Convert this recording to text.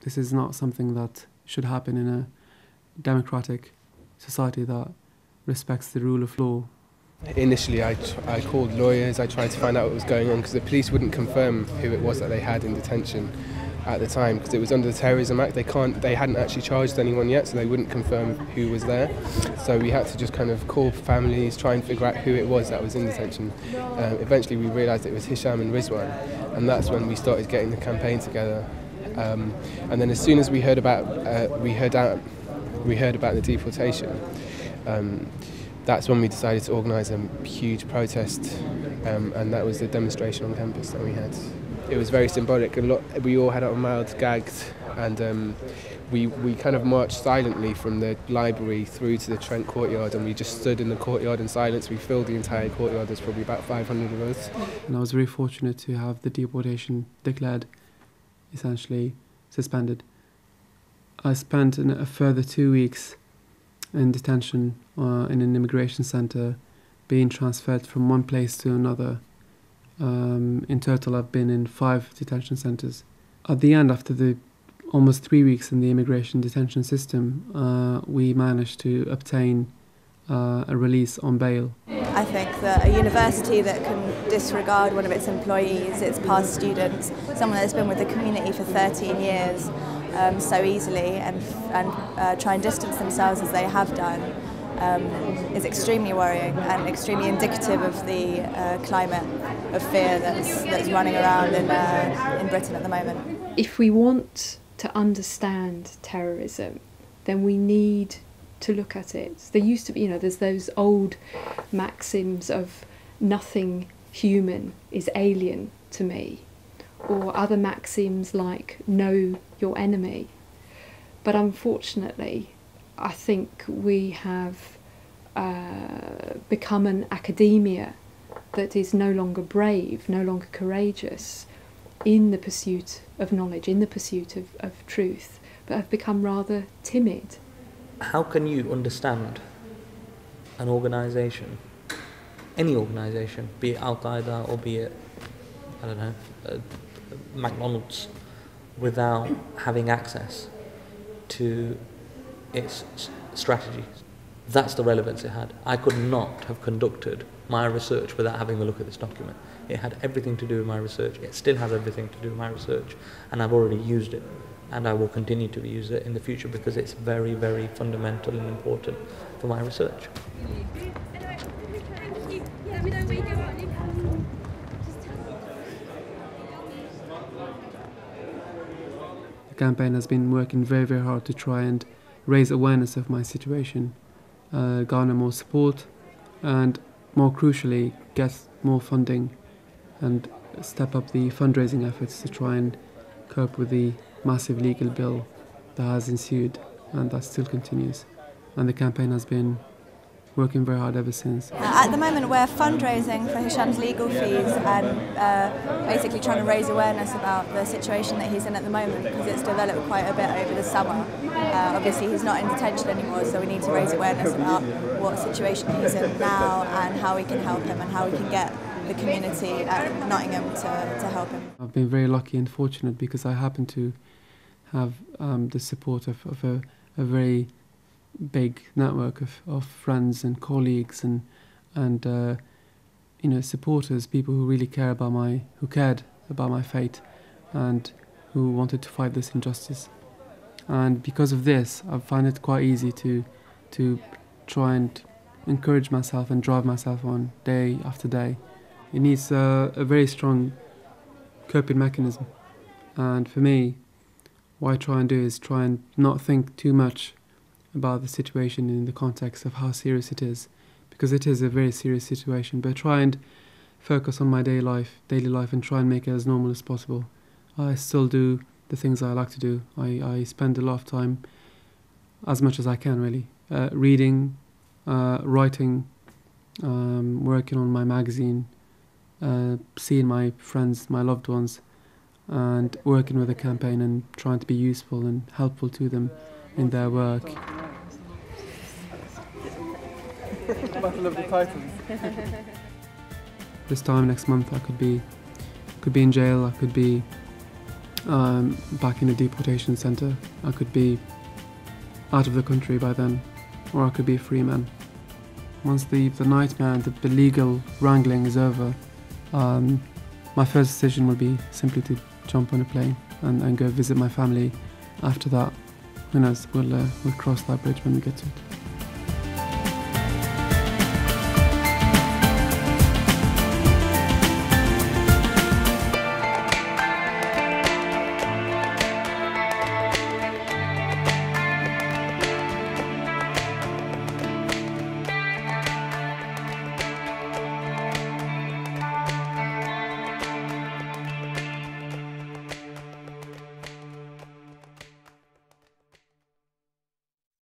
This is not something that should happen in a democratic society that respects the rule of law. Initially I called lawyers, I tried to find out what was going on because the police wouldn't confirm who it was that they had in detention at the time because it was under the Terrorism Act. They hadn't actually charged anyone yet, so they wouldn't confirm who was there. So we had to just kind of call families, try and figure out who it was that was in detention. Eventually we realised it was Hicham and Rizwan, and that's when we started getting the campaign together. And then as soon as we heard about the deportation, that's when we decided to organise a huge protest, and that was the demonstration on campus that we had. It was very symbolic. We all had our mouths gagged, and we kind of marched silently from the library through to the Trent courtyard, and we just stood in the courtyard in silence. We filled the entire courtyard. There's probably about 500 of us. And I was very fortunate to have the deportation declared, essentially suspended. I spent a further 2 weeks in detention in an immigration centre, being transferred from one place to another. In total, I've been in 5 detention centres. At the end, after the almost 3 weeks in the immigration detention system, we managed to obtain a release on bail. I think that a university that can disregard one of its employees, its past students, someone that's been with the community for 13 years, so easily and try and distance themselves as they have done is extremely worrying and extremely indicative of the climate of fear that's running around in Britain at the moment. If we want to understand terrorism, then we need to look at it. There used to be, there's those old maxims of nothing human is alien to me, or other maxims like know your enemy. But unfortunately, I think we have become an academia that is no longer brave, no longer courageous in the pursuit of knowledge, in the pursuit of truth, but have become rather timid. How can you understand an organisation, any organisation, be it Al-Qaeda or be it, I don't know, McDonald's, without having access to its strategies? That's the relevance it had. I could not have conducted my research without having a look at this document. It had everything to do with my research. It still has everything to do with my research, and I've already used it, and I will continue to use it in the future because it's very, very fundamental and important for my research. The campaign has been working very, very hard to try and raise awareness of my situation, garner more support, and more crucially, get more funding and step up the fundraising efforts to try and cope with the massive legal bill that has ensued and that still continues. And the campaign has been working very hard ever since. At the moment we're fundraising for Hisham's legal fees and basically trying to raise awareness about the situation that he's in at the moment because it's developed quite a bit over the summer. Obviously he's not in detention anymore, so we need to raise awareness about what situation he's in now and how we can help him and how we can get the community at Nottingham to help him. I've been very lucky and fortunate because I happen to have the support of a very big network of friends and colleagues and supporters, people who really cared about my fate and who wanted to fight this injustice. And because of this, I find it quite easy to try and encourage myself and drive myself on day after day. It needs a very strong coping mechanism, and for me, what I try and do is try and not think too much about the situation in the context of how serious it is, because it is a very serious situation, but try and focus on my daily life and try and make it as normal as possible. I still do the things I like to do. I spend a lot of time, as much as I can really, reading, writing, working on my magazine, seeing my friends, my loved ones, and working with the campaign and trying to be useful and helpful to them in their work. Battle of the Titans. This time next month I could be in jail, I could be back in a deportation centre. I could be out of the country by then, or I could be a free man. Once the nightmare, the legal wrangling is over, my first decision will be simply to jump on a plane and go visit my family. After that, who knows, we'll cross that bridge when we get to it.